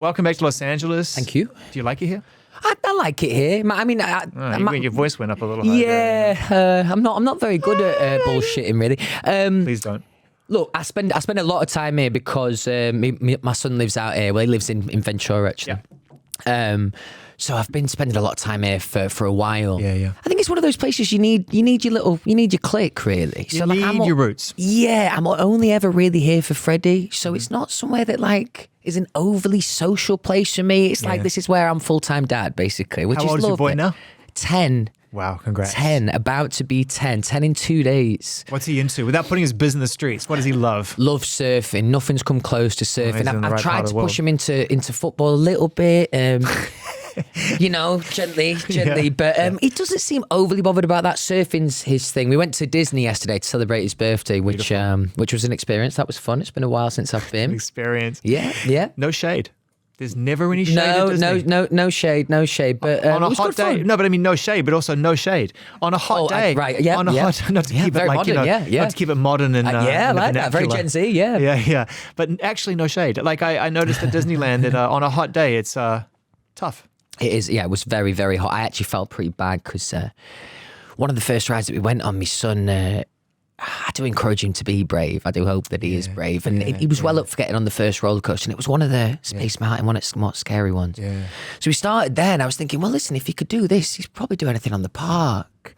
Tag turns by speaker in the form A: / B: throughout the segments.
A: Welcome back to Los Angeles.
B: Thank you.
A: Do you like it here?
B: I like it here. I mean,
A: Your voice went up a little high.
B: Yeah, I'm not very good at bullshitting really.
A: Please don't.
B: Look, I spend a lot of time here because my son lives out here. Well, he lives in Ventura actually.
A: Yeah.
B: So I've been spending a lot of time here for a while.
A: Yeah.
B: I think it's one of those places you need your clique really.
A: You need your roots.
B: Yeah, I'm only ever really here for Freddie, so it's not somewhere that like is an overly social place for me. It's like this is where I'm full-time dad basically, which
A: How
B: is
A: old is your boy now?
B: 10.
A: Wow, congrats.
B: 10, about to be 10 in 2 days.
A: What's he into? Without putting his biz in the streets, what does he love?
B: Loves surfing. Nothing's come close to surfing.
A: he's in the
B: I've
A: right part
B: tried
A: of
B: to
A: the
B: push him into football a little bit. Gently.
A: Yeah.
B: But he doesn't seem overly bothered about that. Surfing's his thing. We went to Disney yesterday to celebrate his birthday, which was an experience. That was fun. It's been a while since I've been.
A: Experience.
B: Yeah.
A: No shade. There's never any shade at Disney.
B: No shade. But
A: on a hot day, no, but I mean no shade, but also no shade on a hot day.
B: Right? Yeah.
A: On a hot, not to keep it
B: very
A: like
B: modern,
A: not to keep it modern and
B: I like that. Very Gen Z. Yeah.
A: Yeah. But actually, no shade. Like I noticed at Disneyland that on a hot day, it's tough.
B: It is. Yeah, it was very, very hot. I actually felt pretty bad because one of the first rides that we went on, my son. I do encourage him to be brave. I do hope that he is brave. And he was well up for getting on the first roller coaster, and it was one of the Space Mountain, one of the more scary ones.
A: Yeah.
B: So we started there, and I was thinking, well, listen, if he could do this, he'd probably do anything on the park.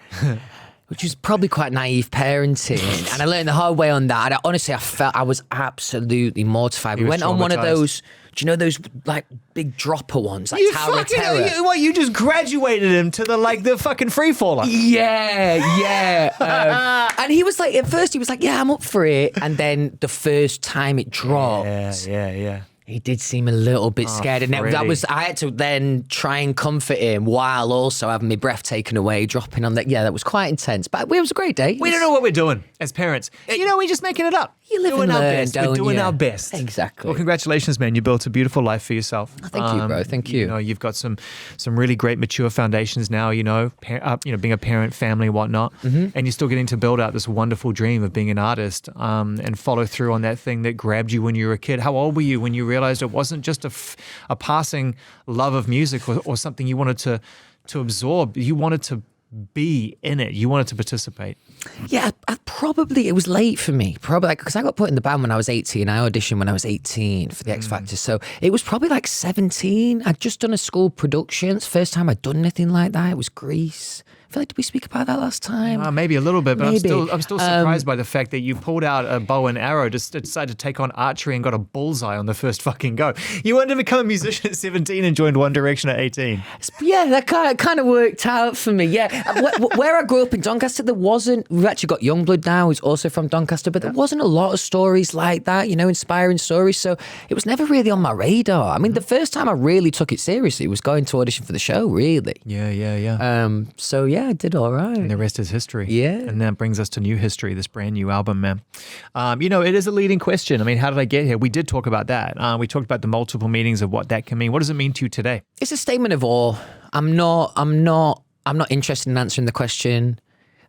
B: Which was probably quite naive parenting. And I learned the hard way on that. And honestly, I was absolutely mortified. We went on one of those, do you know those like big dropper ones? Like
A: You
B: Tower of
A: fucking
B: Terror.
A: you just graduated him to the fucking free faller.
B: Yeah. And he was like, at first he was like, yeah, I'm up for it. And then the first time it dropped.
A: Yeah.
B: He did seem a little bit scared, and I had to then try and comfort him while also having my breath taken away, dropping on that. Yeah, that was quite intense, but it was a great day.
A: We don't know what we're doing as parents. We're just making it up.
B: You live
A: doing
B: and
A: our
B: learn,
A: best.
B: don't
A: We're doing
B: you?
A: our best.
B: Exactly.
A: Well, congratulations, man. You built a beautiful life for yourself.
B: Thank you, bro. Thank you.
A: You've got some really great mature foundations now. Being a parent, family, whatnot, and you're still getting to build out this wonderful dream of being an artist and follow through on that thing that grabbed you when you were a kid. How old were you when you realized it wasn't just a passing love of music or something you wanted to absorb? You wanted to be in it. You wanted to participate.
B: Yeah, it was late for me. Probably because I got put in the band when I was 18. I auditioned when I was 18 for the X Factor. So it was probably like 17. I'd just done a school production. It's the first time I'd done anything like that. It was Grease. I feel like, did we speak about that last time?
A: Maybe a little bit, but
B: Maybe.
A: I'm still surprised by the fact that you pulled out a bow and arrow, just decided to take on archery and got a bullseye on the first fucking go. You wanted to become a musician at 17 and joined One Direction at 18.
B: Yeah, that kind of worked out for me. Yeah, where I grew up in Doncaster, we've actually got Youngblood now, who's also from Doncaster, but there wasn't a lot of stories like that, inspiring stories. So it was never really on my radar. I mean, the first time I really took it seriously was going to audition for the show, really.
A: Yeah.
B: So yeah, I did all right.
A: And the rest is history.
B: Yeah.
A: And that brings us to new history, this brand new album, man. It is a leading question. I mean, how did I get here? We did talk about that. We talked about the multiple meanings of what that can mean. What does it mean to you today?
B: It's a statement of awe. I'm not interested in answering the question.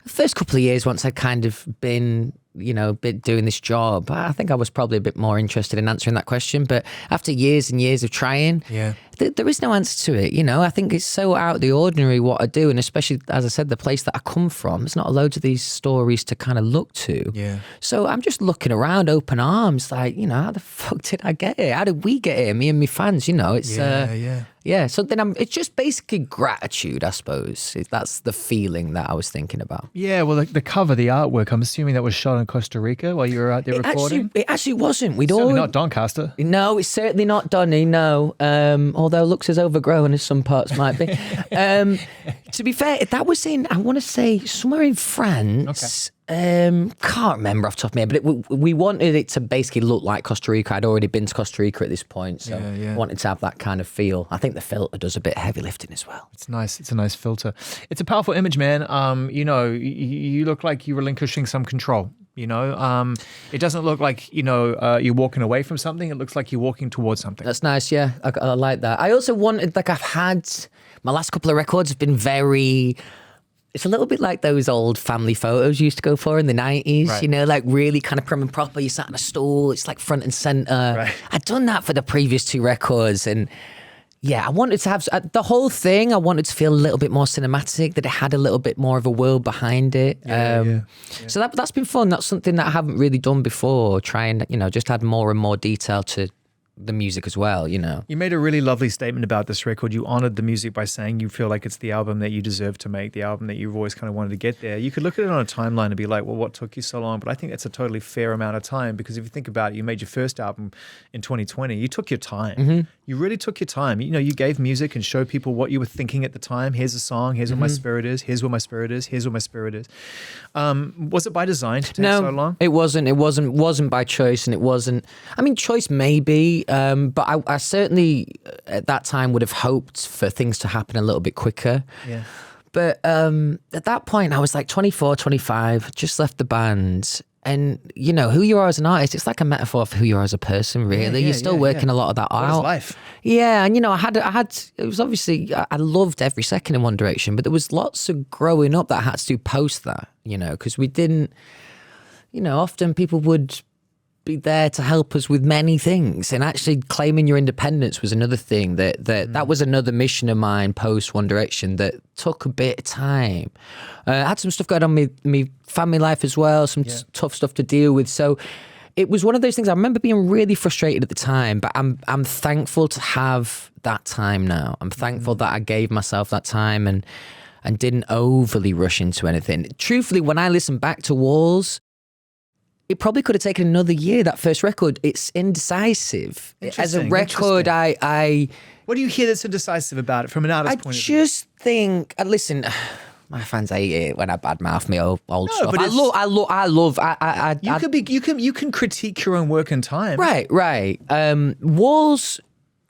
B: The first couple of years, once I'd kind of been doing this job, I think I was probably a bit more interested in answering that question. But after years and years of trying, there is no answer to it. I think it's so out of the ordinary what I do, and especially, as I said, the place that I come from, there's not loads of these stories to kind of look to.
A: Yeah.
B: So I'm just looking around, open arms, like, how the fuck did I get here? How did we get here? Me and my fans, it's yeah. So then it's just basically gratitude, I suppose. That's the feeling that I was thinking about.
A: Yeah, well, the cover, the artwork, I'm assuming that was shot in Costa Rica while you were out there recording?
B: It actually wasn't.
A: Certainly not Doncaster.
B: No, it's certainly not Donny, no. Although it looks as overgrown as some parts might be. To be fair, that was in, I want to say, somewhere in France. Can't remember off the top of my head, but we wanted it to basically look like Costa Rica. I'd already been to Costa Rica at this point, so wanted to have that kind of feel. I think the filter does a bit of heavy lifting as well.
A: It's nice. It's a nice filter. It's a powerful image, man. You look like you're relinquishing some control. It doesn't look like you're walking away from something. It looks like you're walking towards something.
B: That's nice. Yeah, I like that. I also wanted, I've had my last couple of records have been very It's a little bit like those old family photos you used to go for in the 90s,
A: Right.
B: you know, like really kind of prim and proper. You sat on a stool, it's like front and center.
A: Right.
B: I'd done that for the previous 2 records. And yeah, I wanted to have the whole thing. I wanted to feel a little bit more cinematic, that it had a little bit more of a world behind it. So that's been fun. That's something that I haven't really done before. Try and, you know, just add more and more detail to the music as well, you know.
A: You made a really lovely statement about this record. You honored the music by saying you feel like it's the album that you deserve to make, the album that you've always kind of wanted to get there. You could look at it on a timeline and be like, well, what took you so long? But I think that's a totally fair amount of time, because if you think about it, you made your first album in 2020. You took your time. You really took your time. You know, you gave music and showed people what you were thinking at the time. Here's a song. Here's what my spirit is. Here's what my spirit is. Here's what my spirit is. Was it by design to take so long?
B: It wasn't by choice, and it wasn't. I mean, choice maybe, but I certainly at that time would have hoped for things to happen a little bit quicker.
A: Yeah.
B: But at that point, I was like 24, 25, just left the band. And, you know, who you are as an artist, it's like a metaphor for who you are as a person, really. You're still working a lot of that out.
A: What is life?
B: Yeah, and, you know, I had, it was obviously, I loved every second in One Direction, but there was lots of growing up that I had to do post that, you know, because we didn't, you know, often people would be there to help us with many things, and actually claiming your independence was another thing that was another mission of mine post One Direction that took a bit of time. I had some stuff going on with me family life as well, some tough stuff to deal with, so it was one of those things. I remember being really frustrated at the time, but I'm thankful to have that time now. I'm thankful that I gave myself that time and didn't overly rush into anything. Truthfully, when I listen back to Walls, it probably could have taken another year, that first record. It's indecisive. As a record, I
A: What do you hear that's indecisive about it from an artist's point of view?
B: I just think, listen, my fans hate it when I badmouth me old stuff.
A: but you can critique your own work in time.
B: Right. Walls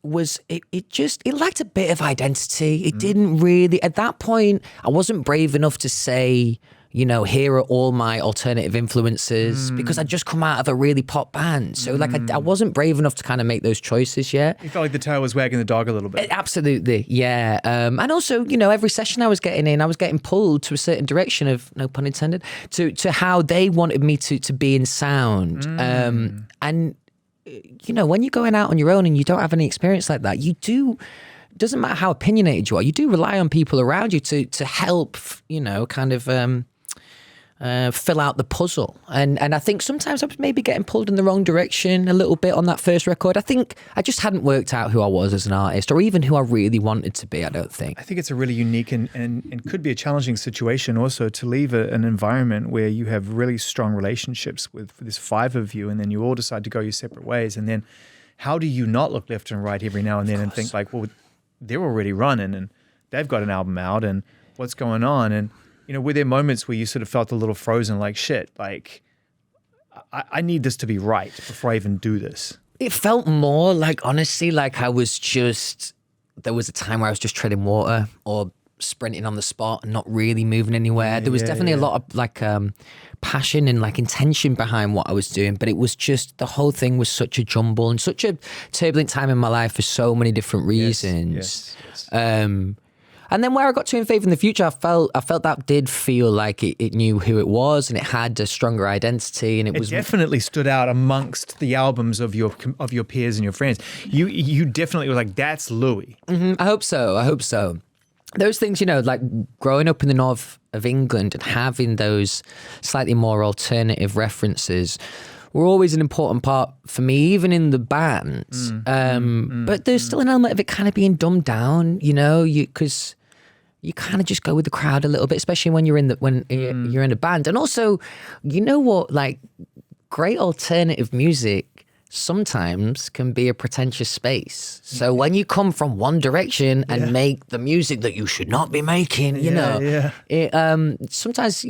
B: was, it lacked a bit of identity. It didn't really, at that point, I wasn't brave enough to say, you know, here are all my alternative influences, because I'd just come out of a really pop band. So like I wasn't brave enough to kind of make those choices yet.
A: You felt like the tail was wagging the dog a little bit.
B: Absolutely, yeah. And also, you know, every session I was getting pulled to a certain direction of, no pun intended, to how they wanted me to be in sound. And, you know, when you're going out on your own and you don't have any experience like that, doesn't matter how opinionated you are, you do rely on people around you to help, you know, kind of fill out the puzzle. And I think sometimes I was maybe getting pulled in the wrong direction a little bit on that first record. I think I just hadn't worked out who I was as an artist, or even who I really wanted to be, I don't think.
A: I think it's a really unique and could be a challenging situation also to leave an environment where you have really strong relationships with this 5 of you, and then you all decide to go your separate ways. And then how do you not look left and right every now and then and think like, well, they're already running and they've got an album out and what's going on? And, you know, were there moments where you sort of felt a little frozen, like, shit, like, I need this to be right before I even do this?
B: It felt more like, honestly, like I was just, there was a time where I was just treading water or sprinting on the spot and not really moving anywhere. There was definitely a lot of like passion and like intention behind what I was doing, but it was just, the whole thing was such a jumble and such a turbulent time in my life for so many different reasons. Yes. And then where I got to In Faith in the Future, I felt that did feel like it knew who it was, and it had a stronger identity, and it was
A: definitely stood out amongst the albums of your peers and your friends. You definitely were like, that's Louis.
B: Mm-hmm. I hope so. Those things, you know, like growing up in the north of England and having those slightly more alternative references were always an important part for me, even in the band. But there's still an element of it kind of being dumbed down, you know, because you kind of just go with the crowd a little bit, especially when you're in you're in a band. And also, you know what, like great alternative music sometimes can be a pretentious space. So when you come from One Direction and make the music that you should not be making, you know, it, sometimes,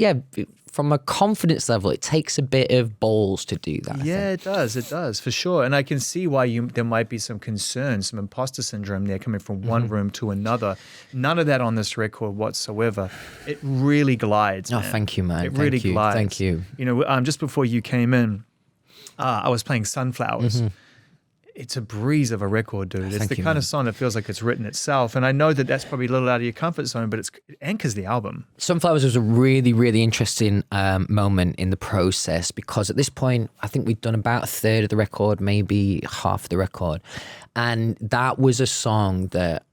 B: from a confidence level, it takes a bit of balls to do that.
A: It does, for sure. And I can see why there might be some concern, some imposter syndrome there coming from one room to another. None of that on this record whatsoever. It really glides,
B: Oh,
A: man.
B: thank you, man.
A: It really glides.
B: Thank you.
A: You know, just before you came in, I was playing Sunflowers. it's a breeze of a record, dude. It's
B: Thank
A: the
B: you,
A: kind
B: man.
A: of song that feels like it's written itself. And I know that that's probably a little out of your comfort zone, but it anchors the album.
B: Sunflowers was a really, really interesting moment in the process, because at this point, I think we'd done about a third of the record, maybe half the record. And that was a song that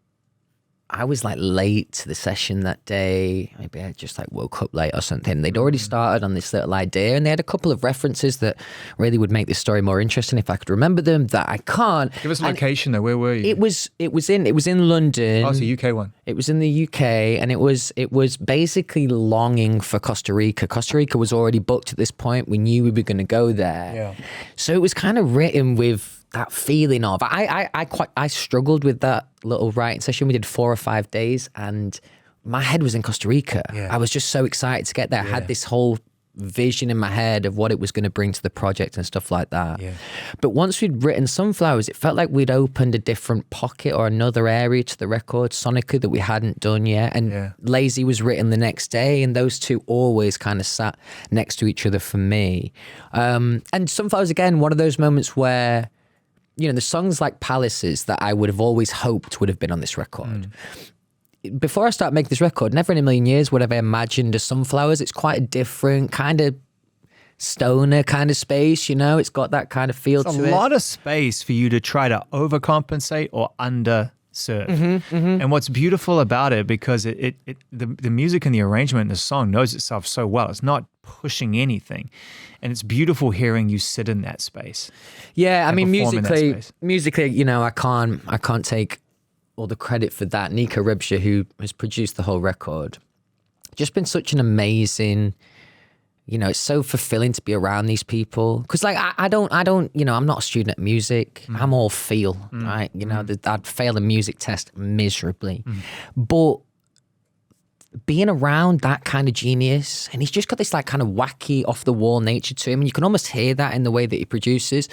B: I was like late to the session that day. Maybe I just like woke up late or something. They'd already started on this little idea, and they had a couple of references that really would make this story more interesting if I could remember them, that I can't.
A: Give us a location though. Where were you?
B: It was in London.
A: Oh, it's a UK one.
B: It was in the UK, and it was basically longing for Costa Rica. Costa Rica was already booked at this point. We knew we were going to go there.
A: Yeah.
B: So it was kind of written with that feeling of, I struggled with that little writing session. We did 4 or 5 days, and my head was in Costa Rica.
A: Yeah.
B: I was just so excited to get there. I had this whole vision in my head of what it was going to bring to the project and stuff like that.
A: Yeah.
B: But once we'd written Sunflowers, it felt like we'd opened a different pocket or another area to the record sonically that we hadn't done yet. And Lazy was written the next day, and those two always kind of sat next to each other for me. And Sunflowers, again, one of those moments where, you know, the songs like Palaces that I would have always hoped would have been on this record. Before I started making this record, never in a million years would have I imagined a Sunflowers. It's quite a different kind of stoner kind of space, you know? It's got that kind of feel to it.
A: It's a lot of space for you to try to overcompensate or underserve. And what's beautiful about it, because the music and the arrangement in the song knows itself so well. It's not pushing anything. And it's beautiful hearing you sit in that space.
B: Yeah, I mean,
A: perform in that
B: musically, you know, I can't take all the credit for that. Nika Ribsha, who has produced the whole record, just been such an amazing, you know, it's so fulfilling to be around these people. Because like, I don't, you know, I'm not a student at music. I'm all feel, right? You know, I'd fail a music test miserably. But being around that kind of genius, and he's just got this like kind of wacky off the wall nature to him, and you can almost hear that in the way that he produces,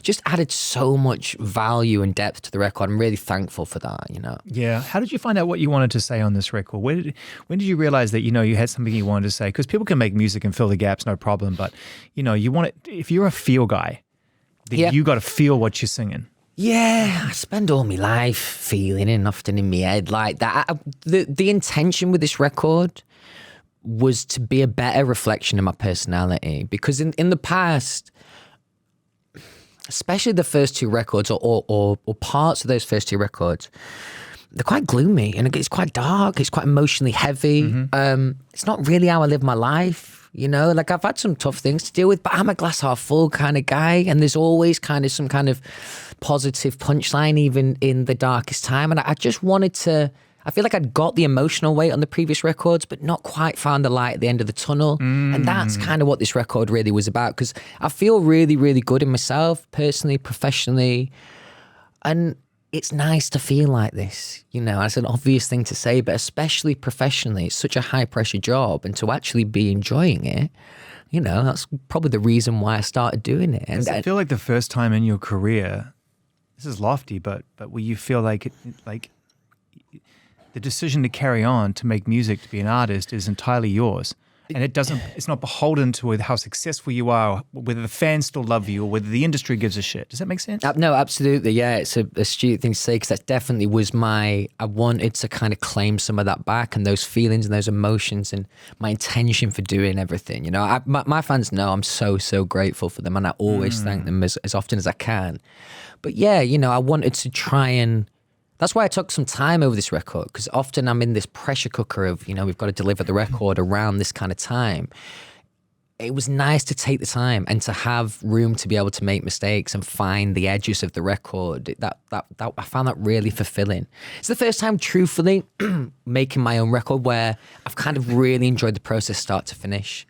B: just added so much value and depth to the record. I'm really thankful for that, you know.
A: Yeah. How did you find out what you wanted to say on this record? When did you realize that, you know, you had something you wanted to say? Because people can make music and fill the gaps, no problem. But, you know, you want it, if you're a feel guy, then you got to feel what you're singing.
B: Yeah, I spend all my life feeling and often in my head like that. The intention with this record was to be a better reflection of my personality, because in the past, especially the first two records or parts of those first two records, they're quite gloomy and it's quite dark. It's quite emotionally heavy. It's not really how I live my life. You know, like I've had some tough things to deal with, but I'm a glass half full kind of guy. And there's always kind of some kind of positive punchline, even in the darkest time. And I just wanted to, I feel like I'd got the emotional weight on the previous records, but not quite found the light at the end of the tunnel. And that's kind of what this record really was about, because I feel really, really good in myself, personally, professionally. And it's nice to feel like this, you know. It's an obvious thing to say, but especially professionally, it's such a high pressure job, and to actually be enjoying it, you know, that's probably the reason why I started doing it. And
A: Does it feel like the first time in your career, this is lofty, but where you feel like the decision to carry on, to make music, to be an artist is entirely yours? And it's not beholden to how successful you are, whether the fans still love you or whether the industry gives a shit. Does that make sense?
B: No, absolutely. Yeah, it's a astute thing to say, because that definitely was I wanted to kind of claim some of that back, and those feelings and those emotions, and my intention for doing everything. You know, my fans know I'm so, so grateful for them, and I always thank them as often as I can. But yeah, you know, I wanted to try and, that's why I took some time over this record, because often I'm in this pressure cooker of, you know, we've got to deliver the record around this kind of time. It was nice to take the time and to have room to be able to make mistakes and find the edges of the record. That I found that really fulfilling. It's the first time, truthfully, making my own record where I've kind of really enjoyed the process start to finish.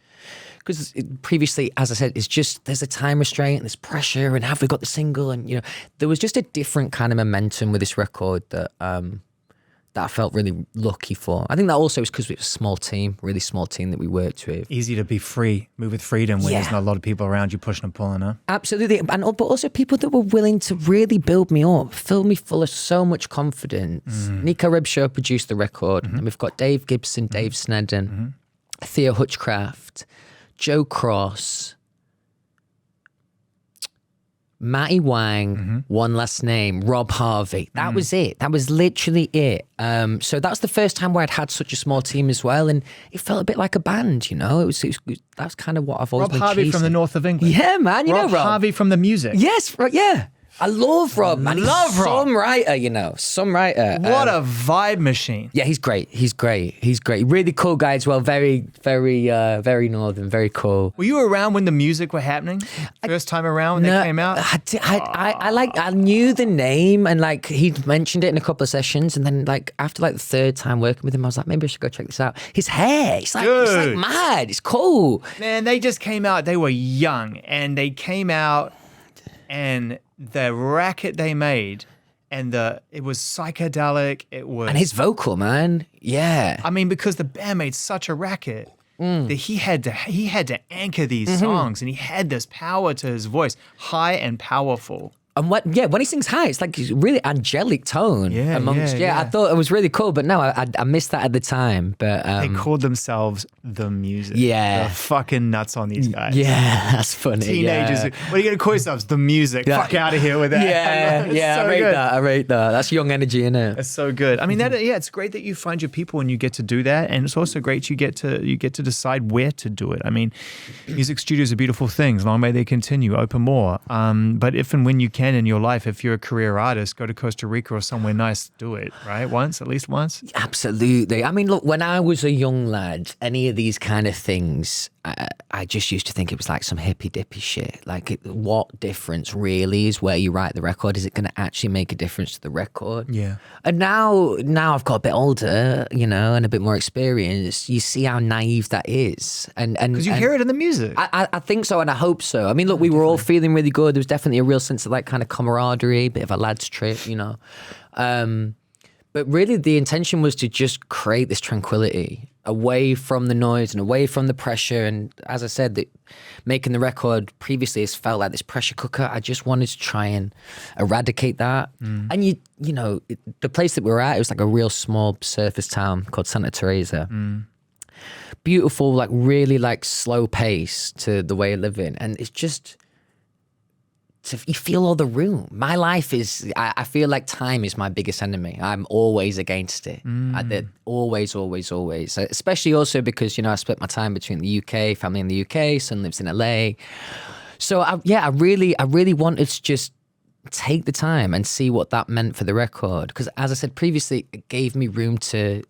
B: Because previously, as I said, it's just, there's a time restraint, there's pressure, and have we got the single? And, you know, there was just a different kind of momentum with this record that I felt really lucky for. I think that also is because it was a small team, really small team that we worked with.
A: Easy to be free, move with freedom when there's not a lot of people around you pushing and pulling, huh?
B: Absolutely. But also people that were willing to really build me up, fill me full of so much confidence. Nika Ribsha produced the record, and we've got Dave Gibson, Dave Snedden, Theo Hutchcraft, Joe Cross. Matty Wang, one last name, Rob Harvey. That was it. That was literally it. So that's the first time where I'd had such a small team as well, and it felt a bit like a band, you know. That's kind of what I've always
A: Rob
B: been
A: Harvey
B: chasing.
A: from the north of England.
B: Yeah, man, you know Rob.
A: Harvey from the music.
B: Yes, yeah. I love Rob, man.
A: Love Rob.
B: Some writer, you know. Some writer.
A: What a vibe machine.
B: Yeah, he's great. He's great. Really cool guy as well. Very northern. Very cool.
A: Were you around when the music were happening? First time around when they came out?
B: I knew the name, and like he'd mentioned it in a couple of sessions, and then like after like the third time working with him, I was like, maybe I should go check this out. His hair, it's like mad. It's cool.
A: Man, they just came out. They were young, and they came out, and the racket they made, and it was psychedelic. It was,
B: and his vocal, man. Yeah.
A: I mean, because the band made such a racket that he had to anchor these songs, and he had this power to his voice, high and powerful.
B: And when he sings high, it's like a really angelic tone.
A: Yeah.
B: I thought it was really cool, but no, I missed that at the time. But
A: They called themselves the music.
B: Yeah.
A: They're fucking nuts on these guys.
B: Yeah, that's funny.
A: Teenagers.
B: Yeah.
A: What are you going to call yourselves? The music.
B: Yeah.
A: Fuck out of here with that.
B: Yeah,
A: so
B: I rate
A: good.
B: that. I rate that. That's young energy, innit?
A: It's so good. I mean, it's great that you find your people and you get to do that, and it's also great you get to decide where to do it. I mean, music studios are beautiful things. Long may they continue. Open more. But if and when you can in your life, if you're a career artist, go to Costa Rica or somewhere nice. Do it, right? At least once.
B: Absolutely. I mean, look, when I was a young lad, any of these kind of things, I just used to think it was like some hippy dippy shit. Like, what difference really is where you write the record? Is it going to actually make a difference to the record?
A: Yeah.
B: And now I've got a bit older, you know, and a bit more experience. You see how naive that is, and
A: Because you hear it in the music.
B: I think so, and I hope so. I mean, look, we were all feeling really good. There was definitely a real sense of like kind of camaraderie, bit of a lads trip, you know. But really, the intention was to just create this tranquility away from the noise and away from the pressure. And as I said, making the record previously has felt like this pressure cooker. I just wanted to try and eradicate that. And you know, the place that we were at, it was like a real small surface town called Santa Teresa. Beautiful, like really like slow pace to the way of living. And it's just, you feel all the room. My life is, I feel like time is my biggest enemy. I'm always against it. Always. Especially also because, you know, I split my time between the UK, family in the UK, son lives in LA. So I really wanted to just take the time and see what that meant for the record. Because as I said previously, it gave me room to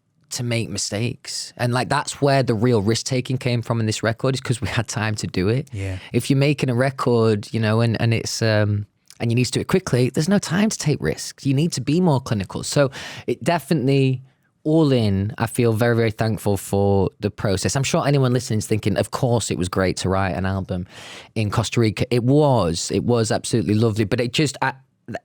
B: make mistakes. And like that's where the real risk taking came from in this record, is because we had time to do it.
A: Yeah.
B: If you're making a record, you know, and it's and you need to do it quickly, there's no time to take risks. You need to be more clinical. So it definitely, all in, I feel very, very thankful for the process. I'm sure anyone listening is thinking, of course it was great to write an album in Costa Rica. It was absolutely lovely, but it just,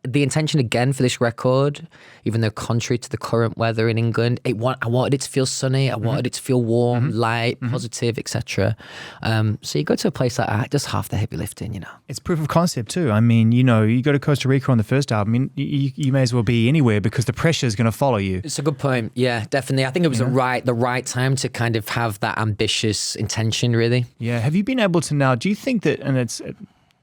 B: the intention again for this record, even though contrary to the current weather in England, I wanted it to feel sunny. I wanted it to feel warm, light, positive, etc. So you go to a place like that, just half the heavy lifting, you know.
A: It's proof of concept too. I mean, you know, you go to Costa Rica on the first album, you may as well be anywhere because the pressure is going to follow you.
B: It's a good point. Yeah, definitely. I think it was the right time to kind of have that ambitious intention, really.
A: Yeah. Have you been able to now, do you think that, and it's,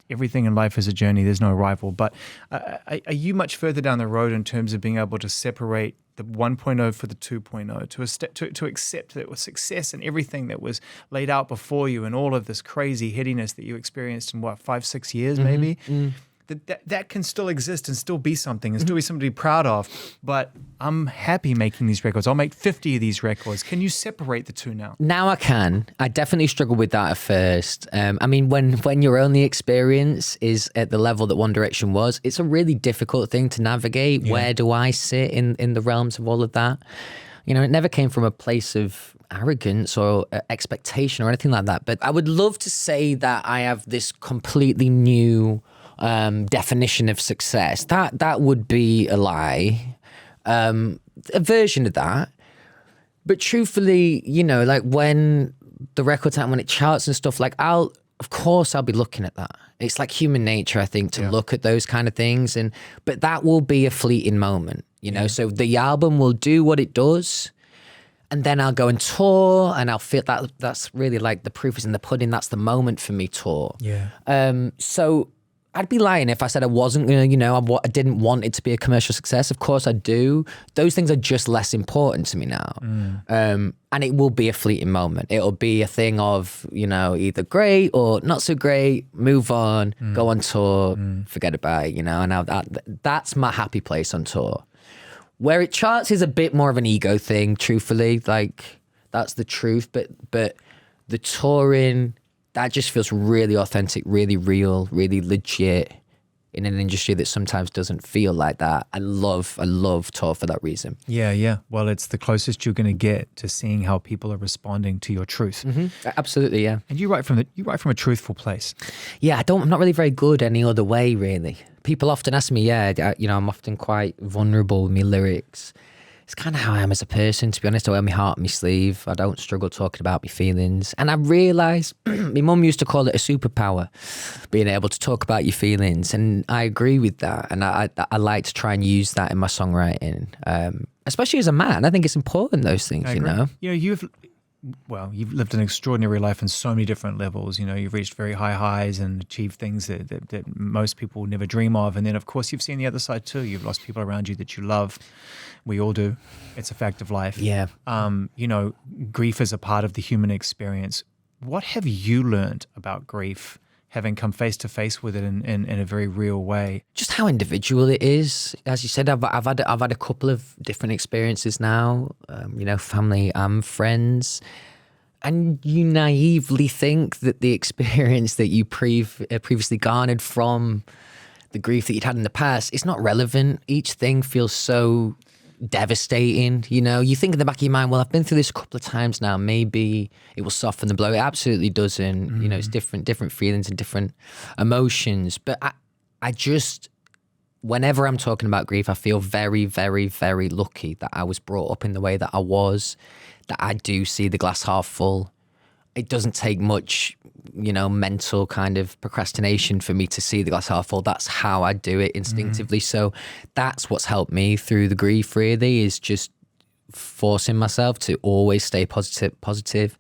A: everything in life is a journey, there's no arrival, but are you much further down the road in terms of being able to separate the 1.0 for the 2.0 to accept that it was success and everything that was laid out before you and all of this crazy headiness that you experienced in 5-6 years maybe? That can still exist and still be something and still be something to be proud of. But I'm happy making these records. I'll make 50 of these records. Can you separate the two now?
B: Now I can. I definitely struggled with that at first. I mean, when your only experience is at the level that One Direction was, it's a really difficult thing to navigate. Yeah. Where do I sit in the realms of all of that? You know, it never came from a place of arrogance or expectation or anything like that. But I would love to say that I have this completely new definition of success. That would be a lie. A version of that. But truthfully, you know, like when the record time, when it charts and stuff, like of course I'll be looking at that. It's like human nature, I think, to look at those kind of things. But that will be a fleeting moment, you know? So the album will do what it does. And then I'll go and tour and I'll feel that's really like the proof is in the pudding. That's the moment for me, tour.
A: Yeah.
B: So I'd be lying if I said I wasn't gonna, I didn't want it to be a commercial success. Of course I do. Those things are just less important to me now. And it will be a fleeting moment. It'll be a thing of, either great or not so great, move on, go on tour, forget about it, and that's my happy place on tour. Where it charts is a bit more of an ego thing, truthfully, like that's the truth. But the touring, that just feels really authentic, really real, really legit in an industry that sometimes doesn't feel like that. I love tour for that reason.
A: Yeah. Well, it's the closest you're going to get to seeing how people are responding to your truth.
B: Absolutely, yeah.
A: And you write from a truthful place.
B: Yeah, I'm not really very good any other way, really. People often ask me, I'm often quite vulnerable with my lyrics. It's kind of how I am as a person, to be honest. I wear my heart on my sleeve. I don't struggle talking about my feelings. And I realise, my mum used to call it a superpower, being able to talk about your feelings. And I agree with that. And I like to try and use that in my songwriting, especially as a man. I think it's important, those things,
A: You've lived an extraordinary life on so many different levels. You've reached very high highs and achieved things that most people never dream of. And then, of course, you've seen the other side too. You've lost people around you that you love. We all do. It's a fact of life.
B: Yeah.
A: Grief is a part of the human experience. What have you learned about grief, having come face to face with it in a very real way?
B: Just how individual it is. As you said, I've had a couple of different experiences now, family and friends. And you naively think that the experience that you previously garnered from the grief that you'd had in the past, it's not relevant. Each thing feels so devastating. You think in the back of your mind, well, I've been through this a couple of times now, maybe it will soften the blow. It absolutely doesn't. It's different feelings and different emotions. But I just, whenever I'm talking about grief, I feel very, very, very lucky that I was brought up in the way that I was, that I do see the glass half full. It doesn't take much, mental kind of procrastination for me to see the glass half full. That's how I do it instinctively. So that's what's helped me through the grief, really, is just forcing myself to always stay positive.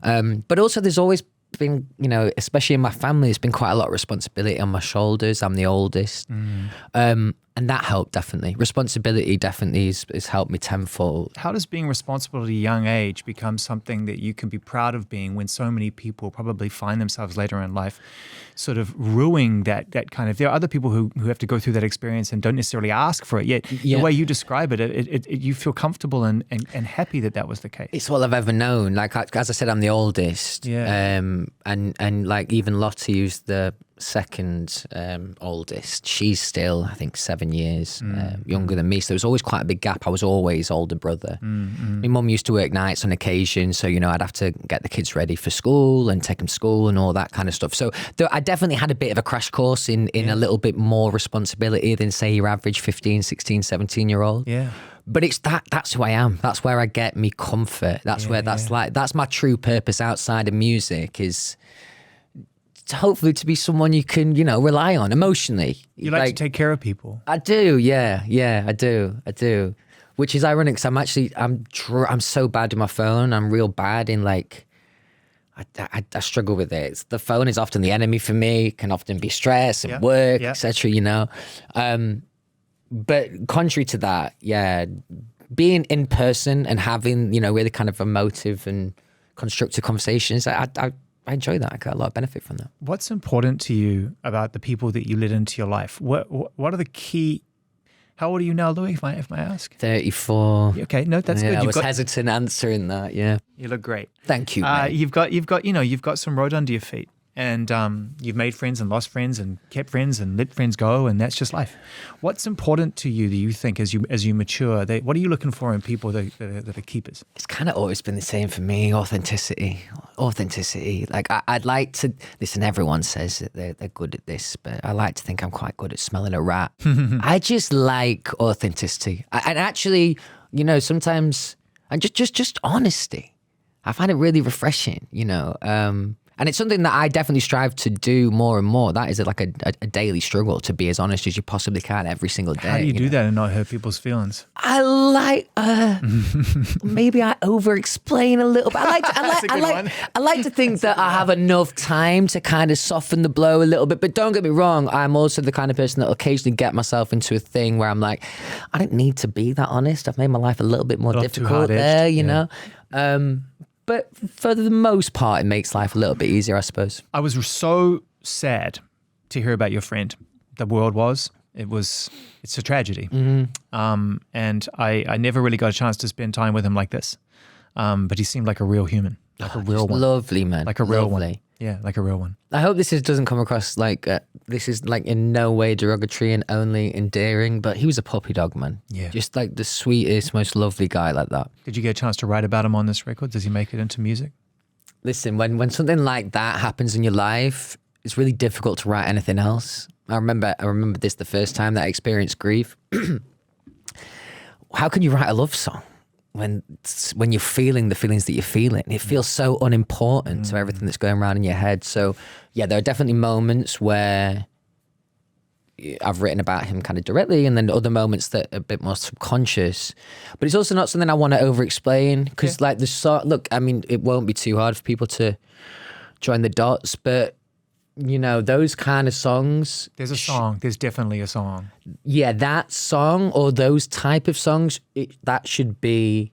B: But also there's always been, especially in my family, there's been quite a lot of responsibility on my shoulders. I'm the oldest. And that helped, definitely. Responsibility definitely has helped me tenfold.
A: How does being responsible at a young age become something that you can be proud of being when so many people probably find themselves later in life sort of ruining that kind of... There are other people who have to go through that experience and don't necessarily ask for it, yet the way you describe it, you feel comfortable and happy that was the case.
B: It's all I've ever known. Like, as I said, I'm the oldest.
A: Yeah.
B: And like even Lottie, who's the second oldest, she's still, I think, 7 years younger than me. So there was always quite a big gap. I was always older brother. My mum used to work nights on occasion, so I'd have to get the kids ready for school and take them to school and all that kind of stuff. So I definitely had a bit of a crash course in a little bit more responsibility than, say, your average 15, 16, 17-year-old.
A: Yeah.
B: But it's that's who I am. That's where I get me comfort. That's that's my true purpose outside of music, is hopefully to be someone you can, rely on emotionally.
A: You like to take care of people.
B: I do, yeah, I do. Which is ironic, because I'm so bad with my phone. I'm real bad in I struggle with it. The phone is often the enemy for me. It can often be stress and work, etc. But contrary to that, being in person and having really kind of emotive and constructive conversations, I enjoy that. I get a lot of benefit from that.
A: What's important to you about the people that you let into your life? What are the key... How old are you now, Louis, if I ask?
B: 34.
A: Okay, no, that's good.
B: I was hesitant answering that, yeah.
A: You look great.
B: Thank you, mate.
A: You've got some road under your feet. And you've made friends and lost friends and kept friends and let friends go, and that's just life. What's important to you, do you think, as you mature? What are you looking for in people that are keepers?
B: It's kind of always been the same for me. Authenticity. Like I'd like to listen. Everyone says that they're good at this, but I like to think I'm quite good at smelling a rat. I just like authenticity, and actually, sometimes and just honesty. I find it really refreshing. And it's something that I definitely strive to do more and more. That is like a daily struggle, to be as honest as you possibly can every single day.
A: How do you do that and not hurt people's feelings?
B: I like, maybe I over-explain a little bit. I like to think that I have enough time to kind of soften the blow a little bit. But don't get me wrong, I'm also the kind of person that will occasionally get myself into a thing where I'm like, I don't need to be that honest. I've made my life a little bit more difficult there, you know? But for the most part, it makes life a little bit easier, I suppose.
A: I was so sad to hear about your friend. The world was. It's a tragedy. And I never really got a chance to spend time with him like this. But he seemed like a real human, like a real one.
B: Lovely, man.
A: Like a real one. Yeah, like a real one.
B: I hope doesn't come across like this is like in no way derogatory and only endearing, but he was a puppy dog, man.
A: Yeah.
B: Just like the sweetest, most lovely guy like that.
A: Did you get a chance to write about him on this record? Does he make it into music?
B: Listen, when something like that happens in your life, it's really difficult to write anything else. I remember this the first time that I experienced grief. How can you write a love song when you're feeling the feelings that you're feeling? It feels so unimportant to everything that's going around in your head. So yeah, there are definitely moments where I've written about him kind of directly, and then other moments that are a bit more subconscious. But it's also not something I want to over-explain, because like the song, look, I mean, it won't be too hard for people to join the dots, but you know, those kind of songs.
A: There's a song. There's definitely a song.
B: Yeah, that song or those type of songs, that should be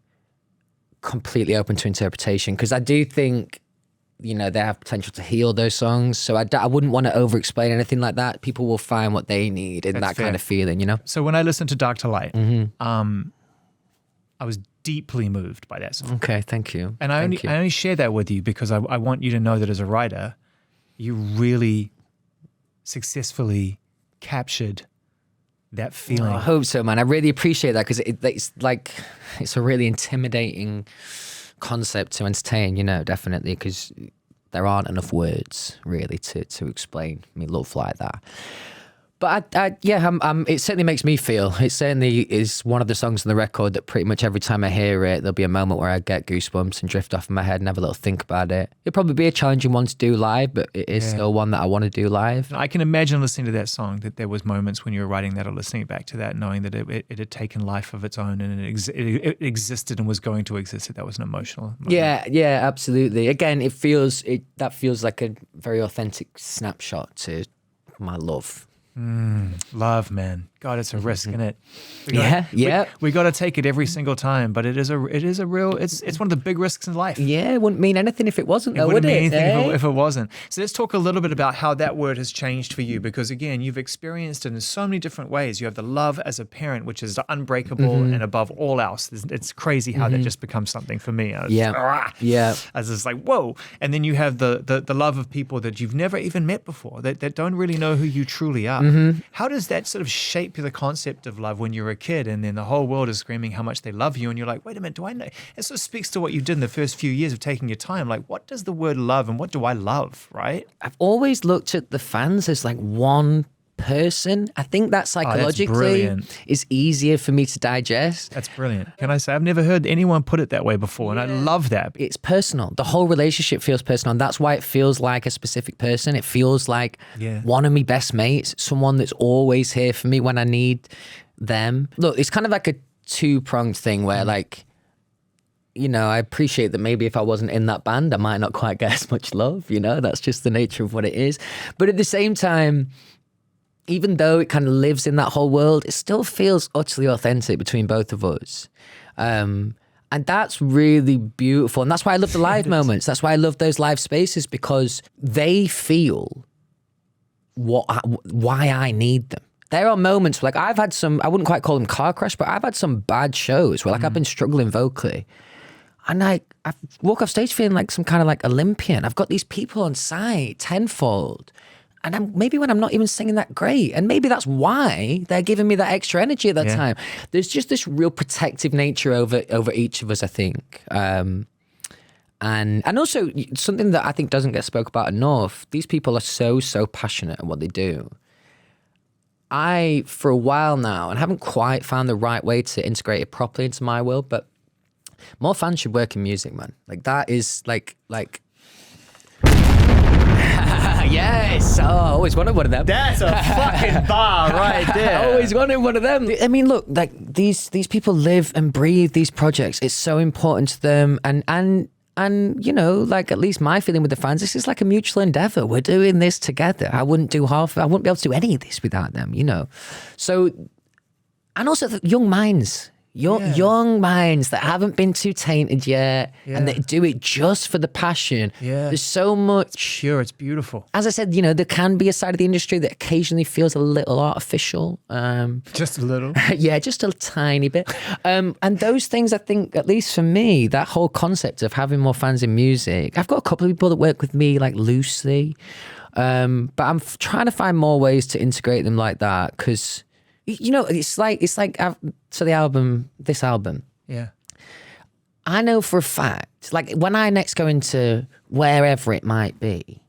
B: completely open to interpretation, because I do think, you know, they have potential to heal those songs. So I wouldn't want to over-explain anything like that. People will find what they need in that kind of feeling, you know?
A: So when I listened to Dark to Light, I was deeply moved by that song.
B: Okay, thank you.
A: And I only share that with you because I want you to know that as a writer, you really successfully captured that feeling.
B: I hope so, man. I really appreciate that, because it's a really intimidating concept to entertain, you know, definitely, because there aren't enough words really to explain me love like that. But it certainly makes me feel. It certainly is one of the songs on the record that pretty much every time I hear it, there'll be a moment where I get goosebumps and drift off in my head and have a little think about it. It'll probably be a challenging one to do live, but it is still one that I want to do live.
A: I can imagine listening to that song, that there was moments when you were writing that or listening back to that, knowing that it had taken life of its own and it existed and was going to exist. That was an emotional moment.
B: Yeah, absolutely. Again, that feels like a very authentic snapshot to my love.
A: Love, man. God, it's a risk, isn't it? We got to take it every single time, but it is a real. It's one of the big risks in life.
B: Yeah, it wouldn't mean anything if it wasn't, though,
A: would it?
B: It
A: Wouldn't mean anything if it wasn't. So let's talk a little bit about how that word has changed for you, because again, you've experienced it in so many different ways. You have the love as a parent, which is unbreakable and above all else. It's crazy how that just becomes something for me. As it's like, whoa. And then you have the love of people that you've never even met before, that don't really know who you truly are. How does that sort of shape the concept of love when you're a kid, and then the whole world is screaming how much they love you, and you're like, wait a minute, do I know? It sort of speaks to what you did in the first few years of taking your time. Like, what does the word love and what do I love, right?
B: I've always looked at the fans as like one person. I think that psychologically is easier for me to digest.
A: That's brilliant. Can I say, I've never heard anyone put it that way before, and I love that.
B: It's personal. The whole relationship feels personal, and that's why it feels like a specific person. It feels like one of my best mates, someone that's always here for me when I need them. Look, it's kind of like a two-pronged thing where like, you know, I appreciate that maybe if I wasn't in that band, I might not quite get as much love, you know? That's just the nature of what it is. But at the same time, even though it kind of lives in that whole world, it still feels utterly authentic between both of us. And that's really beautiful. And that's why I love the live moments. That's why I love those live spaces, because they feel why I need them. There are moments where, like, I've had some, I wouldn't quite call them car crash, but I've had some bad shows where like I've been struggling vocally. And I walk off stage feeling like some kind of like Olympian. I've got these people on site tenfold. And maybe when I'm not even singing that great. And maybe that's why they're giving me that extra energy at that time. There's just this real protective nature over each of us, I think. And also something that I think doesn't get spoke about enough, these people are so passionate at what they do. I, for a while now, and haven't quite found the right way to integrate it properly into my world, but more fans should work in music, man. Like that is like Yes. Oh, I always wanted one of them.
A: That's a fucking bar right there.
B: I always wanted one of them. I mean, look, like these people live and breathe these projects. It's so important to them, and you know, like at least my feeling with the fans, this is like a mutual endeavor. We're doing this together. I wouldn't be able to do any of this without them, you know. So, and also the young minds. Young minds that haven't been too tainted yet, and that do it just for the passion. There's so much.
A: It's pure. It's beautiful.
B: As I said, you know, there can be a side of the industry that occasionally feels a little artificial.
A: Just a little.
B: Yeah, just a tiny bit. And those things, I think, at least for me, that whole concept of having more fans in music. I've got a couple of people that work with me like loosely, but I'm trying to find more ways to integrate them like that because. You know, it's like so this album.
A: Yeah.
B: I know for a fact, like when I next go into wherever it might be,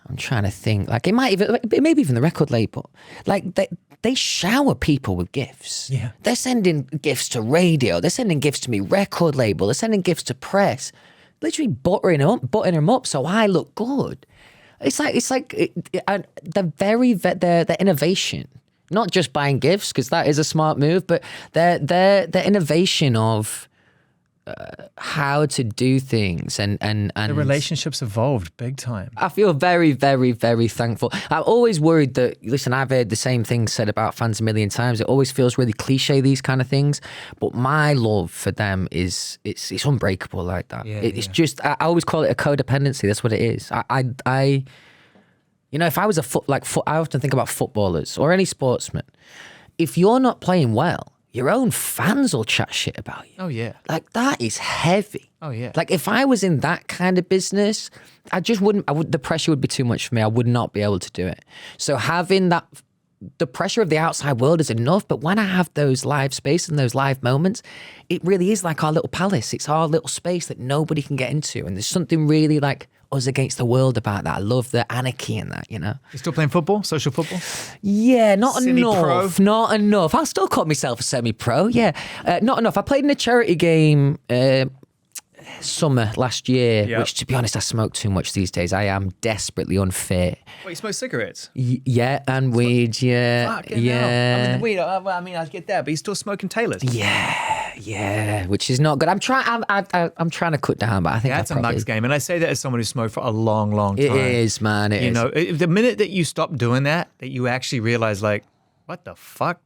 B: I'm trying to think. Like it may be even the record label. Like they shower people with gifts.
A: Yeah.
B: They're sending gifts to radio. They're sending gifts to me record label. They're sending gifts to press. Literally buttering them up so I look good. It's like the innovation. Not just buying gifts, because that is a smart move, but the innovation of how to do things and
A: the relationships evolved big time.
B: I feel very, very, very thankful. I'm always worried that, listen, I've heard the same thing said about fans a million times. It always feels really cliche, these kind of things. But my love for them it's unbreakable like that. It's just, I always call it a codependency. That's what it is. I you know, if I was I often think about footballers or any sportsman. If you're not playing well, your own fans will chat shit about you.
A: Oh, yeah.
B: Like, that is heavy.
A: Oh, yeah.
B: Like, if I was in that kind of business, the pressure would be too much for me. I would not be able to do it. So having that, the pressure of the outside world is enough. But when I have those live spaces and those live moments, it really is like our little palace. It's our little space that nobody can get into. And there's something really like us against the world about that. I love the anarchy in that, you know.
A: You still playing football? Social football?
B: Yeah, not
A: Semi-pro?
B: enough. Not enough. I still call myself a semi-pro, yeah. Not enough. I played in a charity game summer last year, which, to be honest, I smoke too much these days. I am desperately unfit.
A: Wait, you smoke cigarettes?
B: Yeah, and weed, yeah.
A: Fucking
B: yeah.
A: hell. I mean, weed, I get that, but you're still smoking Taylors.
B: Yeah, which is not good. I'm trying to cut down, but I think
A: that's a mug's game. And I say that as someone who smoked for a long, long time.
B: It is, man. It is.
A: You know, the minute that you stop doing that you actually realize, like, what the fuck?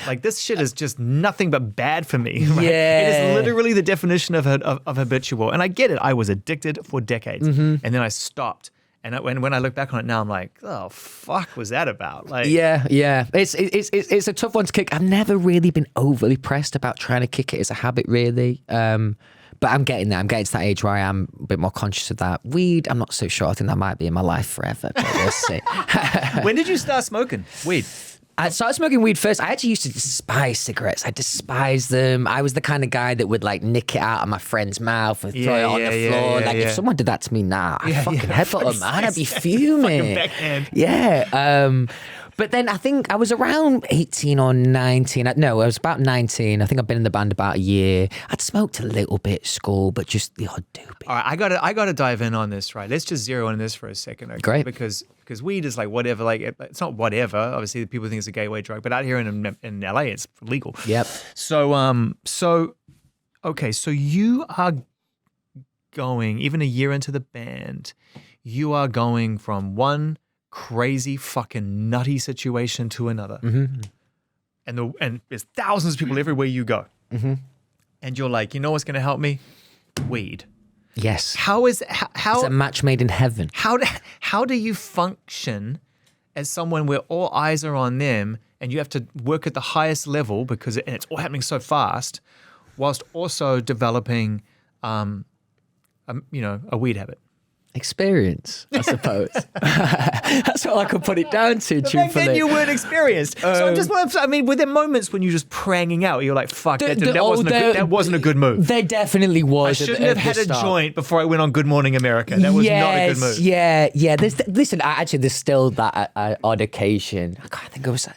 A: Like, this shit is just nothing but bad for me. Right?
B: Yeah.
A: It is literally the definition of habitual. And I get it. I was addicted for decades. And then I stopped. And when I look back on it now, I'm like, oh, fuck was that about? Like,
B: yeah. It's a tough one to kick. I've never really been overly pressed about trying to kick it as a habit, really. But I'm getting there. I'm getting to that age where I am a bit more conscious of that. Weed, I'm not so sure. I think that might be in my life forever, but we'll see.
A: When did you start smoking weed?
B: I started smoking weed first. I actually used to despise cigarettes. I despised them. I was the kind of guy that would like nick it out of my friend's mouth and throw it on the floor. If someone did that to me now, I'd fucking headbutt them, man. I'd be fuming. Yeah. But then I think I was around 18 or 19. No, I was about 19. I think I've been in the band about a year. I'd smoked a little bit at school, but just the odd doobie.
A: All right, I gotta dive in on this, right? Let's just zero in on this for a second, okay?
B: Great.
A: Because weed is like whatever, like it's not whatever. Obviously, people think it's a gateway drug, but out here in LA, it's legal.
B: Yep.
A: So you are going, even a year into the band, you are going from one crazy fucking nutty situation to another. And there's thousands of people everywhere you go. And you're like, you know what's going to help me? Weed.
B: Yes.
A: How
B: it's a match made in heaven.
A: How do you function as someone where all eyes are on them and you have to work at the highest level because it's all happening so fast, whilst also developing, a weed habit?
B: Experience, I suppose. That's all I could put it down to,
A: But
B: truthfully.
A: back then you weren't experienced. So were there moments when you just pranging out? You're like, fuck, that wasn't a good move.
B: There definitely was.
A: I shouldn't have had a joint before I went on Good Morning America. That was not a good move.
B: Yeah. There's still that odd occasion. I can't think it was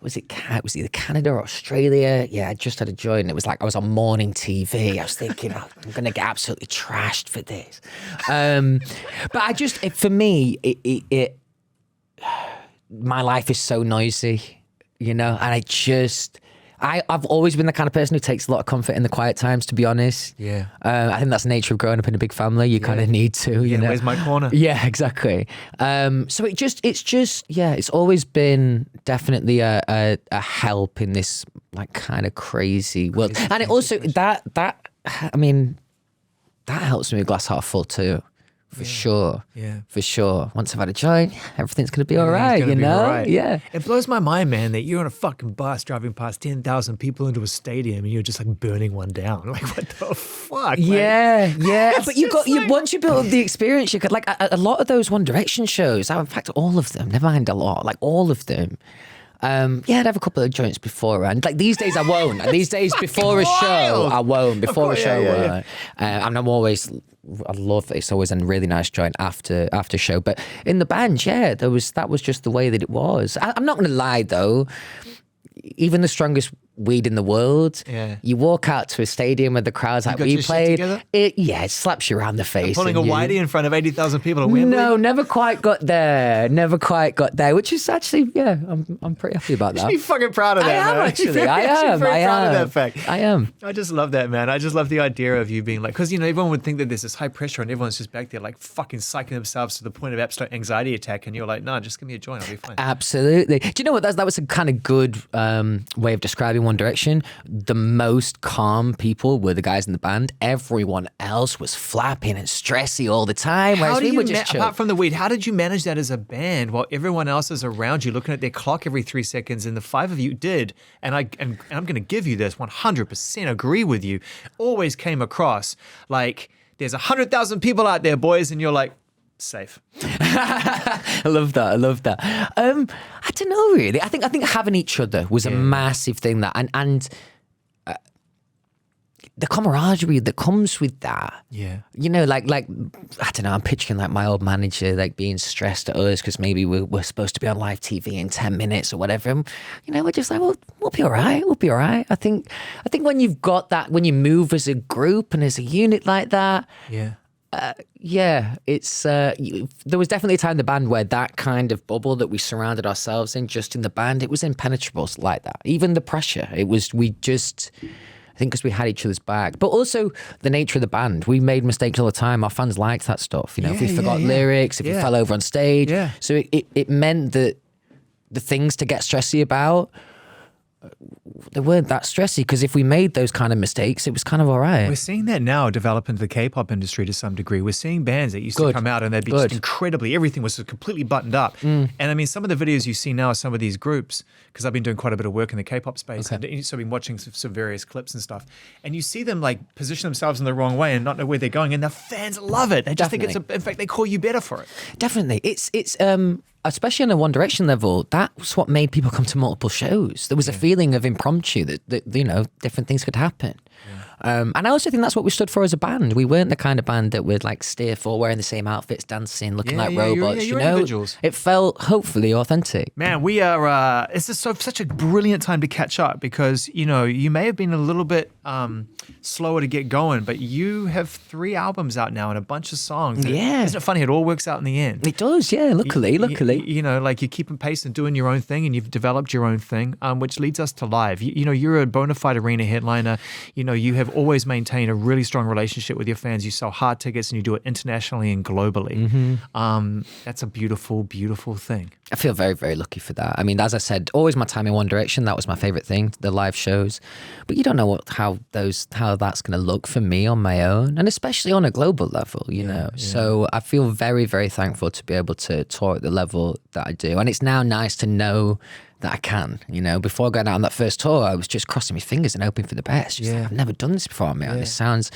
B: was it either Canada or Australia? Yeah, I just had a joint. And it was like I was on morning TV. I was thinking, oh, I'm going to get absolutely trashed for this. But for me, my life is so noisy, and I've always been the kind of person who takes a lot of comfort in the quiet times, to be honest.
A: Yeah.
B: I think that's the nature of growing up in a big family. You kind of need to,
A: Where's my corner?
B: Yeah, exactly. So it's always been definitely a help in this like kind of crazy world. And it also, that helps me with glass half full too. For sure.
A: Yeah.
B: For sure. Once I've had a joint, everything's going to be all right,
A: All right.
B: Yeah.
A: It blows my mind, man, that you're on a fucking bus driving past 10,000 people into a stadium and you're just like burning one down. Like, what the fuck?
B: Yeah. But once you build up the experience, you could, like, a lot of those One Direction shows, in fact, all of them, never mind a lot, like all of them. I'd have a couple of joints beforehand. Like these days I won't. And these days before a show, I won't. Before a show, and I'm always, I love it. It's always a really nice joint after show. But in the band, that was just the way that it was. I'm not going to lie though. Even the strongest weed in the world, you walk out to a stadium where the crowd's like we played, it slaps you around the face.
A: Pulling a whitey in front of 80,000 people at Wembley?
B: No, never quite got there, which is actually, I'm pretty happy about that.
A: You should be fucking proud of that,
B: I am,
A: man.
B: actually. I am.
A: Proud of that fact.
B: I am.
A: I just love that, man. I just love the idea of you being like, because, everyone would think that there's this high pressure and everyone's just back there like fucking psyching themselves to the point of absolute anxiety attack, and you're like, no, just give me a joint, I'll be fine.
B: Absolutely. Do you know what, that was a kind of good way of describing One Direction. The most calm people were the guys in the band. Everyone else was flapping and stressy all the time, whereas we were just chill.
A: Apart from the weed, how did you manage that as a band while everyone else is around you looking at their clock every 3 seconds, and the five of you did, and I'm going to give you this, 100% agree with you, always came across like there's 100,000 people out there, boys, and you're like, safe.
B: I love that. I don't know, really. I think having each other was a massive thing, that and the camaraderie that comes with that. Yeah. Like I don't know, I'm picturing like my old manager like being stressed at us because maybe we're supposed to be on live TV in 10 minutes or whatever. And, we're just like, well, we'll be all right. I think when you've got that, when you move as a group and as a unit like that. It's there was definitely a time in the band where that kind of bubble that we surrounded ourselves in, just in the band, it was impenetrable like that. Even the pressure, I think because we had each other's back, but also the nature of the band. We made mistakes all the time. Our fans liked that stuff. If we forgot lyrics, if we fell over on stage. Yeah. So it meant that the things to get stressy about, they weren't that stressy, because if we made those kind of mistakes, it was kind of all right.
A: We're seeing that now develop into the K-pop industry to some degree. We're seeing bands that used to come out and they'd be just incredibly, everything was completely buttoned up. And I mean, some of the videos you see now are some of these groups, because I've been doing quite a bit of work in the K-pop space, and so I've been watching some various clips and stuff, and you see them like position themselves in the wrong way and not know where they're going, and the fans love it. They just think in fact, they call you better for it.
B: Definitely. It's especially on a One Direction level, that's what made people come to multiple shows. There was a feeling of impromptu that different things could happen. And I also think that's what we stood for as a band. We weren't the kind of band that would like steer for wearing the same outfits, dancing, looking like robots.
A: You're individuals.
B: It felt hopefully authentic.
A: Man, we are. It's just such a brilliant time to catch up, because you may have been a little bit slower to get going, but you have 3 albums out now and a bunch of songs. Isn't it funny? It all works out in the end.
B: It does, yeah. Luckily.
A: Like you're keeping pace and doing your own thing, and you've developed your own thing, which leads us to live. You're a bona fide arena headliner. You have always maintained a really strong relationship with your fans. You sell hard tickets and you do it internationally and globally. That's a beautiful, beautiful thing.
B: I feel very, very lucky for that. I mean, as I said, always my time in One Direction, that was my favorite thing, the live shows. But you don't know how that's going to look for me on my own, and especially on a global level, So I feel very, very thankful to be able to tour at the level that I do. And it's now nice to know that I can, before going out on that first tour, I was just crossing my fingers and hoping for the best. Like, I've never done this before, man. This sounds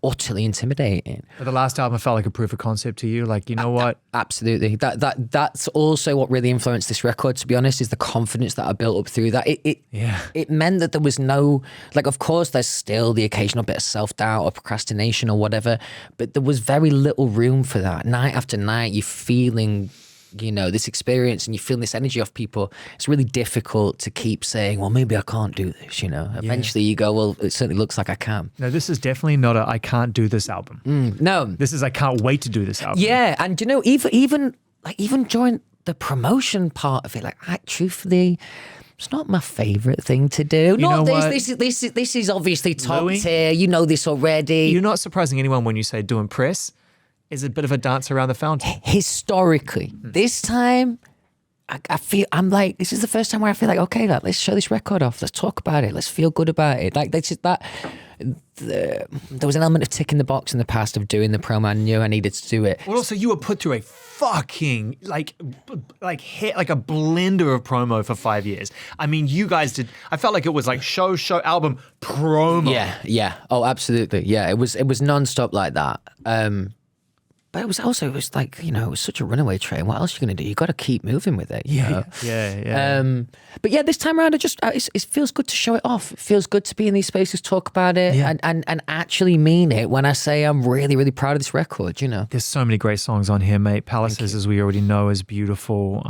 B: utterly intimidating.
A: But the last album felt like a proof of concept to you. Like, what?
B: Absolutely. That's also what really influenced this record, to be honest, is the confidence that I built up through that. It meant that there was no, like, of course, there's still the occasional bit of self-doubt or procrastination or whatever, but there was very little room for that. Night after night, you're feeling this experience and you feel this energy off people, it's really difficult to keep saying, well, maybe I can't do this, Eventually you go, well, it certainly looks like I can.
A: No, this is definitely not a I can't do this album.
B: No.
A: This is I can't wait to do this album.
B: Yeah, and even during the promotion part of it, truthfully, it's not my favorite thing to do. This is obviously top
A: Louis,
B: tier. You know this already.
A: You're not surprising anyone when you say doing press is a bit of a dance around the fountain.
B: Historically, this time, I feel I'm like, this is the first time where I feel like, okay, let's show this record off. Let's talk about it. Let's feel good about it. There was an element of ticking the box in the past of doing the promo. I knew I needed to do it.
A: Well, also you were put through a fucking like a blender of promo for 5 years. I mean, you guys did. I felt like it was like show album promo.
B: Yeah. Oh, absolutely. Yeah, it was nonstop like that. But it was like, it was such a runaway train. What else are you going to do? You got to keep moving with it.
A: Yeah.
B: But yeah, this time around, it feels good to show it off. It feels good to be in these spaces, talk about it, and actually mean it when I say I'm really, really proud of this record,
A: There's so many great songs on here, mate. Palaces, as we already know, is beautiful.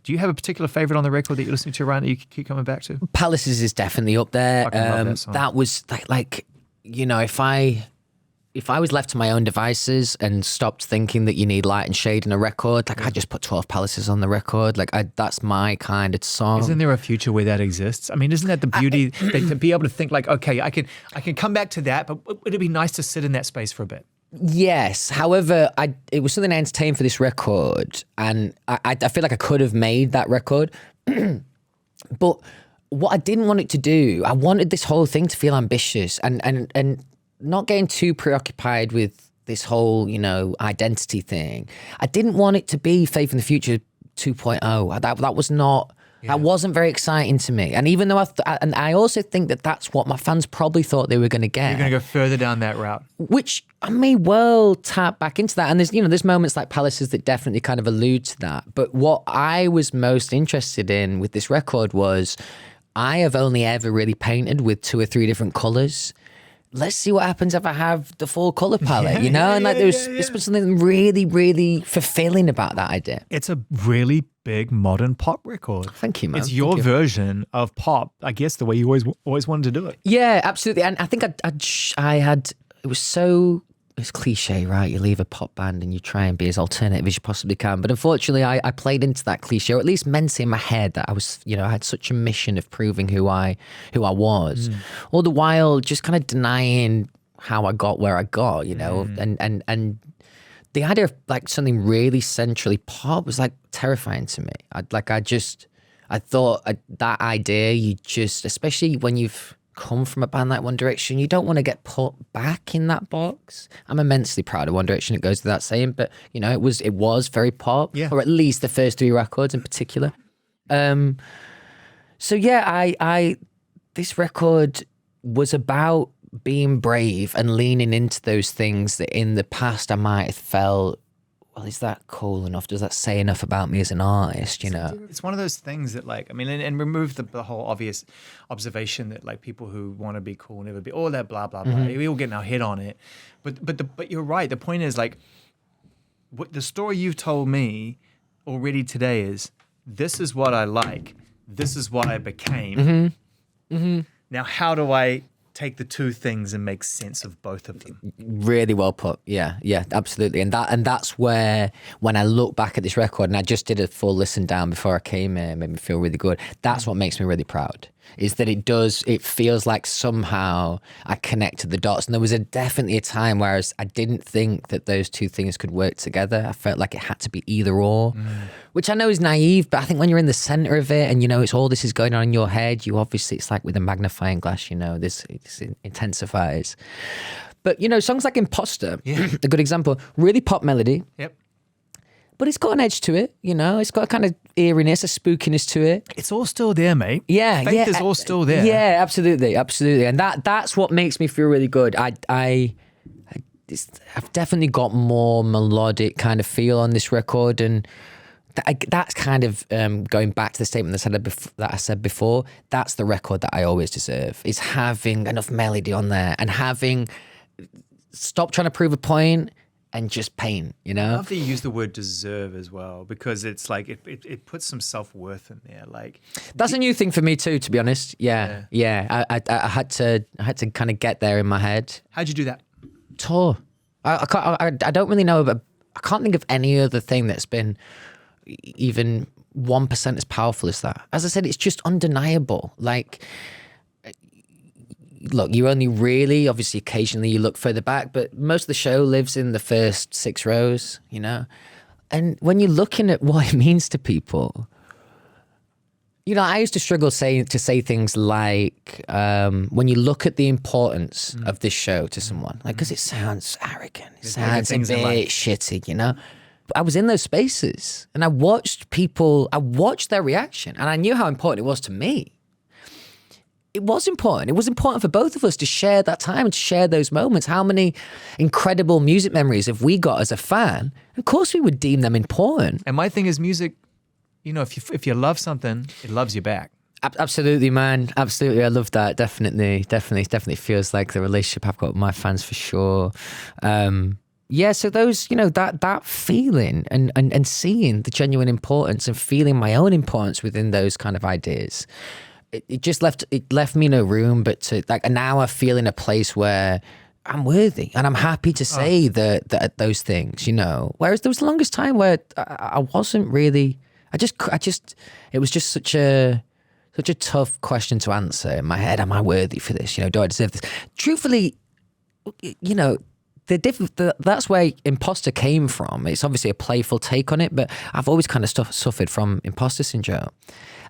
A: Do you have a particular favorite on the record that you're listening to right now that you keep coming back to?
B: Palaces is definitely up there.
A: I love that song.
B: That was if I was left to my own devices and stopped thinking that you need light and shade in a record, I just put 12 Palaces on the record. That's my kind of song.
A: Isn't there a future where that exists? I mean, isn't that the beauty to be able to think like, okay, I can come back to that, but it'd be nice to sit in that space for a bit.
B: Yes. However, it was something I entertained for this record, and I feel like I could have made that record. But what I didn't want it to do, I wanted this whole thing to feel ambitious and not getting too preoccupied with this whole, identity thing. I didn't want it to be Faith in the Future 2.0. That was not, that wasn't very exciting to me. And even though I also think that that's what my fans probably thought they were going to get.
A: You're going to go further down that route.
B: Which I may well tap back into that. And there's moments like Palaces that definitely kind of allude to that. But what I was most interested in with this record was I have only ever really painted with 2 or 3 different colors. Let's see what happens if I have the full color palette, this was something really, really fulfilling about that idea.
A: It's a really big modern pop record.
B: Thank you, man.
A: It's your version of pop, I guess, the way you always wanted to do it.
B: Yeah, absolutely. And I think it was so, it's cliche, right? You leave a pop band and you try and be as alternative as you possibly can. But unfortunately, I played into that cliche, or at least meant in my head that I was, I had such a mission of proving who I was, all the while just kind of denying how I got where I got, and the idea of like something really centrally pop was like terrifying to me. I thought that idea, especially when you've come from a band like One Direction, you don't want to get put back in that box. I'm immensely proud of One Direction, it goes without saying, but it was very pop, or at least the first 3 records in particular. So yeah, this record was about being brave and leaning into those things that in the past I might have felt, well, is that cool enough? Does that say enough about me as an artist,
A: It's one of those things that and remove the whole obvious observation that like people who want to be cool never be, all that blah, blah, blah. We all get our head on it. But you're right. The point is like, what the story you've told me already today is, this is what I like. This is what I became. Now, how do I take the 2 things and make sense of both of them?
B: Really well put. Yeah, absolutely. And that's where, when I look back at this record, and I just did a full listen down before I came here, it made me feel really good. That's what makes me really proud, is that it feels like somehow I connected the dots. And there was definitely a time where I didn't think that those 2 things could work together. I felt like it had to be either or, which I know is naive, but I think when you're in the center of it and it's all this is going on in your head, it's like with a magnifying glass, this intensifies. But songs like Imposter, a good example, really pop melody.
A: Yep.
B: But it's got an edge to it, It's got a kind of eeriness, a spookiness to it.
A: It's all still there, mate.
B: Yeah,
A: Faith is all still there.
B: Yeah, absolutely. And that's what makes me feel really good. I've definitely got more melodic kind of feel on this record, and that's kind of going back to the statement that I said before. That's the record that I always deserve, is having enough melody on there and having stop trying to prove a point and just paint, you
A: I
B: know?
A: love that you use the word deserve as well, because it's like it puts some self-worth in there. Like
B: That's a new thing for me too, to be honest. Yeah. I had to kind of get there in my head.
A: how'd you do that?
B: Tour. I don't really know, but I can't think of any other thing that's been even 1% as powerful as that. As I said, it's just undeniable. Like, look, you only really, obviously, occasionally you look further back, but most of the show lives in the first 6 rows, you know? And when you're looking at what it means to people, you know, I used to struggle to say things like, when you look at the importance of this show to someone, like, because it sounds arrogant, it sounds a bit shitty, you know? But I was in those spaces and I watched their reaction, and I knew how important it was to me. It was important. It was important for both of us to share that time and to share those moments. How many incredible music memories have we got as a fan? Of course we would deem them important.
A: And my thing is music, you know, if you love something, it loves you back.
B: Absolutely, man. Absolutely. I love that. Definitely feels like the relationship I've got with my fans for sure. Yeah, so those, you know, that feeling and seeing the genuine importance and feeling my own importance within those kind of ideas, it just left me no room but to, like, and now I feel in a place where I'm worthy and I'm happy to say that those things, you know. Whereas there was the longest time where I wasn't really, it was just such a tough question to answer in my head. Am I worthy for this? You know, do I deserve this? Truthfully, you know, that's where imposter came from. It's obviously a playful take on it, but I've always kind of suffered from imposter syndrome.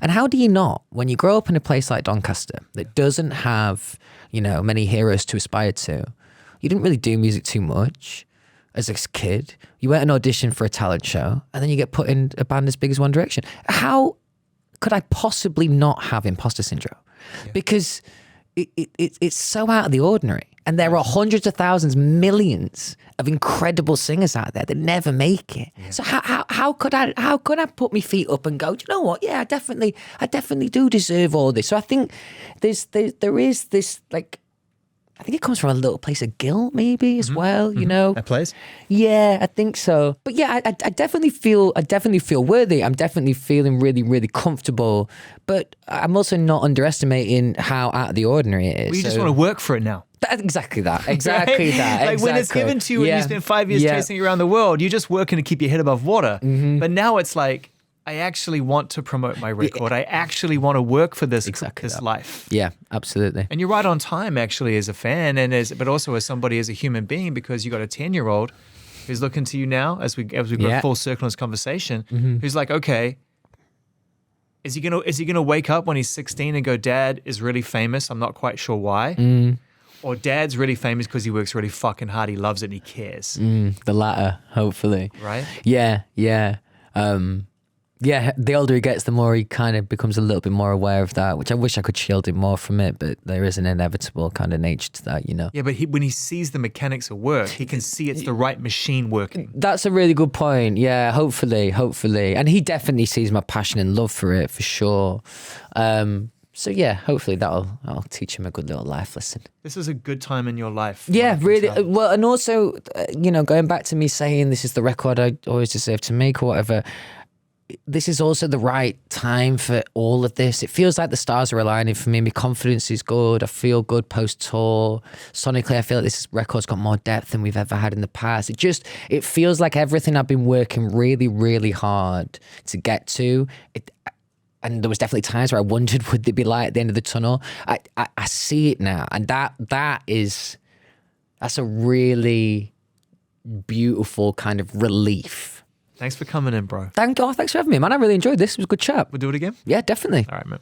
B: And how do you not, when you grow up in a place like Doncaster that doesn't have, you know, many heroes to aspire to, you didn't really do music too much as a kid. You went and auditioned for a talent show, and then you get put in a band as big as One Direction. How could I possibly not have imposter syndrome? Yeah. Because it's so out of the ordinary. And there are hundreds of thousands, millions of incredible singers out there that never make it. Yeah. So how could I put my feet up and go, do you know what? Yeah, I definitely do deserve all this. So I think there is this, like, I think it comes from a little place of guilt maybe as well, you know.
A: That place?
B: Yeah, I think so. But yeah, I definitely feel worthy. I'm definitely feeling really, really comfortable. But I'm also not underestimating how out of the ordinary it is.
A: Well, you just want to work for it now.
B: Exactly that.
A: Like when it's given to you and you spend 5 years chasing it around the world, you're just working to keep your head above water. But now it's like, I actually want to promote my record. I actually want to work for this life.
B: Yeah, absolutely.
A: And you're right on time, actually, as a fan, but also as somebody, as a human being, because you got a 10-year-old who's looking to you now as we go full circle in this conversation, who's like, okay, is he gonna wake up when he's 16 and go, Dad is really famous, I'm not quite sure why. Or Dad's really famous because he works really fucking hard, he loves it and he cares.
B: The latter, hopefully.
A: Right?
B: Yeah. Yeah, the older he gets, the more he kind of becomes a little bit more aware of that, which I wish I could shield him more from it, but there is an inevitable kind of nature to that, you know.
A: Yeah, but when he sees the mechanics of work, he can see it's the right machine working.
B: That's a really good point. Yeah, hopefully. And he definitely sees my passion and love for it, for sure. So yeah, hopefully that'll teach him a good little life lesson.
A: This is a good time in your life.
B: Yeah, really. Well, and also, you know, going back to me saying this is the record I always deserve to make or whatever, this is also the right time for all of this. It feels like the stars are aligning for me. My confidence is good. I feel good post-tour. Sonically, I feel like this record's got more depth than we've ever had in the past. It feels like everything I've been working really, really hard to get to. And there was definitely times where I wondered, would there be light at the end of the tunnel? I see it now. And that's a really beautiful kind of relief.
A: Thanks for coming in, bro.
B: Thanks for having me, man. I really enjoyed this. It was a good chat.
A: We'll do it again?
B: Yeah, definitely.
A: All right, man.